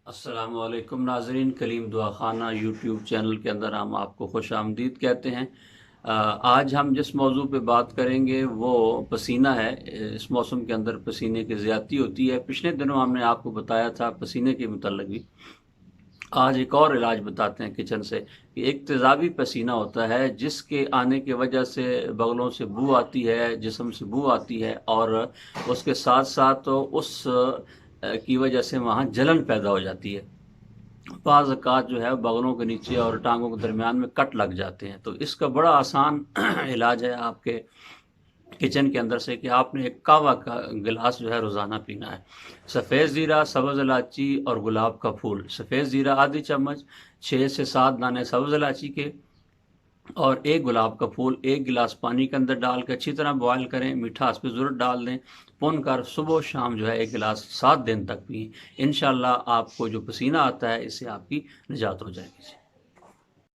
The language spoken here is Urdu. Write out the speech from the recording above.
السلام علیکم ناظرین، کلیم دعا خانہ یوٹیوب چینل کے اندر ہم آپ کو خوش آمدید کہتے ہیں۔ آج ہم جس موضوع پہ بات کریں گے وہ پسینہ ہے۔ اس موسم کے اندر پسینے کی زیادتی ہوتی ہے۔ پچھلے دنوں ہم نے آپ کو بتایا تھا پسینے کے متعلق بھی۔ آج ایک اور علاج بتاتے ہیں کچن سے کہ ایک تیزابی پسینہ ہوتا ہے جس کے آنے کی وجہ سے بغلوں سے بو آتی ہے، جسم سے بو آتی ہے، اور اس کے ساتھ ساتھ اس کی وجہ سے وہاں جلن پیدا ہو جاتی ہے۔ بعض اوقات جو ہے بغلوں کے نیچے اور ٹانگوں کے درمیان میں کٹ لگ جاتے ہیں۔ تو اس کا بڑا آسان علاج ہے آپ کے کچن کے اندر سے کہ آپ نے ایک قہوہ کا گلاس جو ہے روزانہ پینا ہے۔ سفید زیرہ، سبز الائچی اور گلاب کا پھول۔ سفید زیرہ آدھی چمچ، 6 سے 7 دانے سبز الائچی کے، اور ایک گلاب کا پھول ایک گلاس پانی کے اندر ڈال کے اچھی طرح بوائل کریں۔ میٹھا اس پہ ضرور ڈال دیں، بھون کر صبح و شام جو ہے ایک گلاس 7 دن تک پئیں۔ انشاءاللہ آپ کو جو پسینہ آتا ہے اس سے آپ کی نجات ہو جائے گی۔